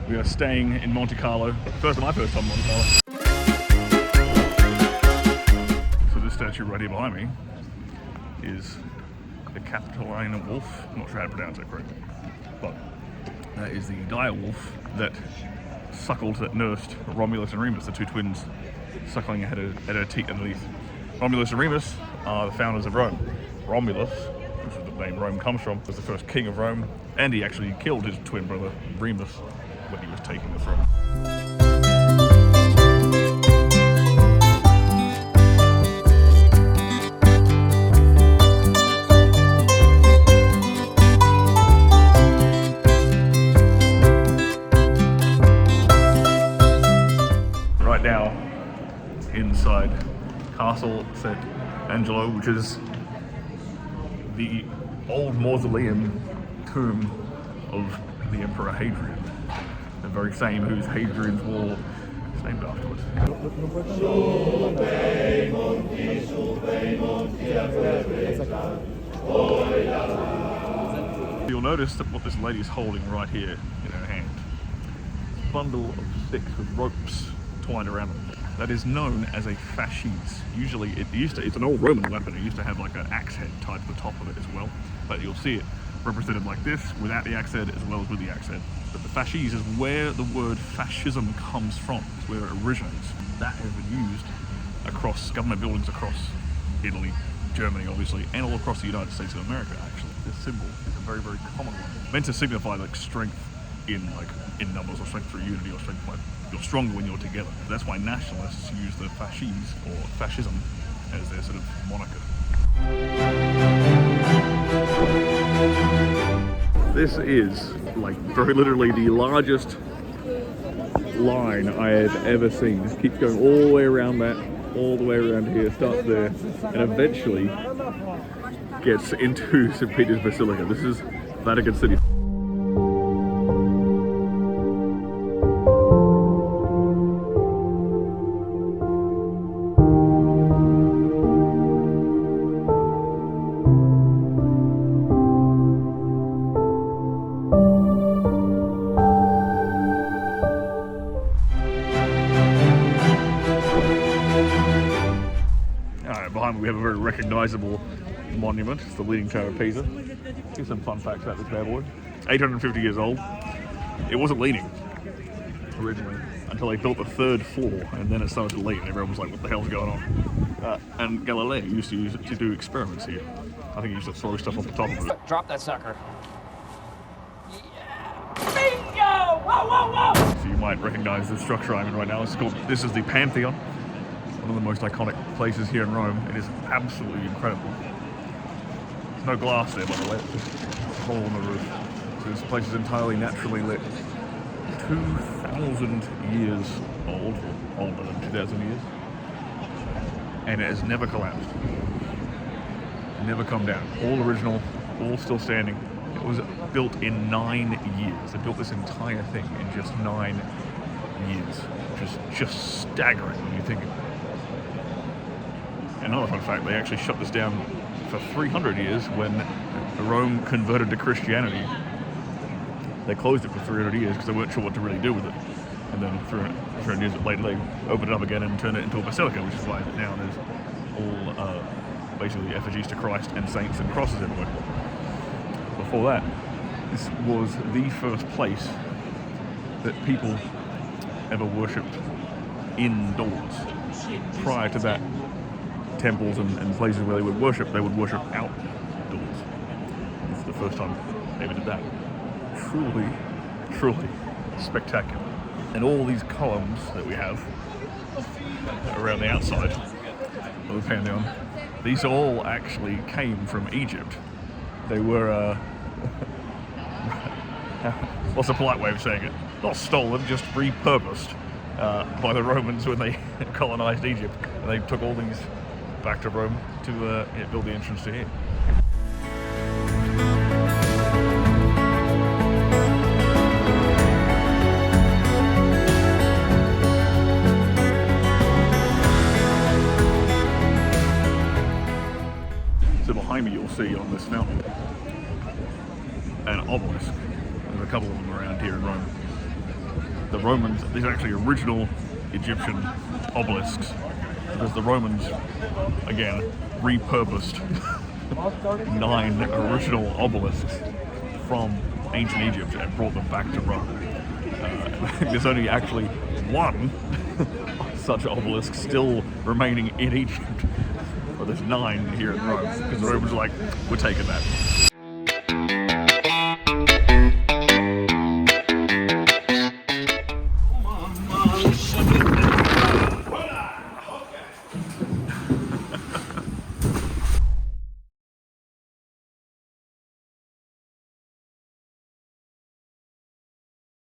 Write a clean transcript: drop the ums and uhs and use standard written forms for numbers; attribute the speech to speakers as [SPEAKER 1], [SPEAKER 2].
[SPEAKER 1] We are staying in Monte Carlo. My first time in Monte Carlo. So this statue right here behind me is the Capitoline Wolf. I'm not sure how to pronounce it correctly, but that is the dire wolf that nursed Romulus and Remus, the two twins, suckling at her teat underneath. Romulus and Remus are the founders of Rome. Romulus, which is the name Rome comes from, was the first king of Rome, and he actually killed his twin brother Remus when he was taking the throne. Right now, inside Castle St. Angelo, which is the old mausoleum tomb of the Emperor Hadrian, the very same whose Hadrian's Wall is named afterwards. You'll notice that what this lady is holding right here in her hand, a bundle of sticks with ropes twined around them. That is known as a fasces. Usually it's an old Roman weapon. It used to have like an axe head tied to the top of it as well. But you'll see it represented like this, without the axe head as well as with the axe head. But the fasces is where the word fascism comes from. It's where it originates. That has been used across government buildings across Italy, Germany obviously, and all across the United States of America actually. This symbol is a very, very common one. Meant to signify like strength in numbers, or strength through unity, or strength by you're stronger when you're together. That's why nationalists use the fasces or fascism as their sort of moniker. This is like very literally the largest line I have ever seen. It keeps going all the way around that, all the way around here, starts there, and eventually gets into St. Peter's Basilica. This is Vatican City. We have a very recognizable monument. It's the Leaning Tower of Pisa. Here's some fun facts about this bad boy. 850 years old. It wasn't leaning originally until they built the third floor, and then it started to lean. Everyone was like, what the hell's going on? And Galileo used to use it to do experiments here. I think he used to throw stuff off the top of it.
[SPEAKER 2] Drop that sucker. Yeah. Bingo! Whoa, whoa, whoa!
[SPEAKER 1] So you might recognize the structure I'm in right now. This is the Pantheon. One of the most iconic places here in Rome. It is absolutely incredible. There's no glass there, by the way. It's just a hole in the roof. So this place is entirely naturally lit. 2,000 years old, or older than 2,000 years. And it has never collapsed. Never come down. All original, all still standing. It was built in 9 years. They built this entire thing in just 9 years, which is just staggering when you think of it. Another fun fact, they actually shut this down for 300 years when Rome converted to Christianity. They closed it for 300 years because they weren't sure what to really do with it. And then 300 years later, they opened it up again and turned it into a basilica, which is why now there's all basically effigies to Christ and saints and crosses everywhere. Before that, this was the first place that people ever worshipped indoors. Prior to that, temples and places where they would worship outdoors. This is the first time they ever did that. Truly, truly spectacular. And all these columns that we have around the outside of the Pantheon, these all actually came from Egypt. They were, what's a polite way of saying it? Not stolen, just repurposed by the Romans when they colonized Egypt. And they took all these back to Rome to build the entrance to here. So behind me you'll see on this fountain an obelisk. There's a couple of them around here in Rome. the Romans, these are actually original Egyptian obelisks, because the Romans, again, repurposed 9 original obelisks from ancient Egypt and brought them back to Rome. There's only actually 1 such obelisk still remaining in Egypt, but there's 9 here in Rome, because the Romans were like, we're taking that.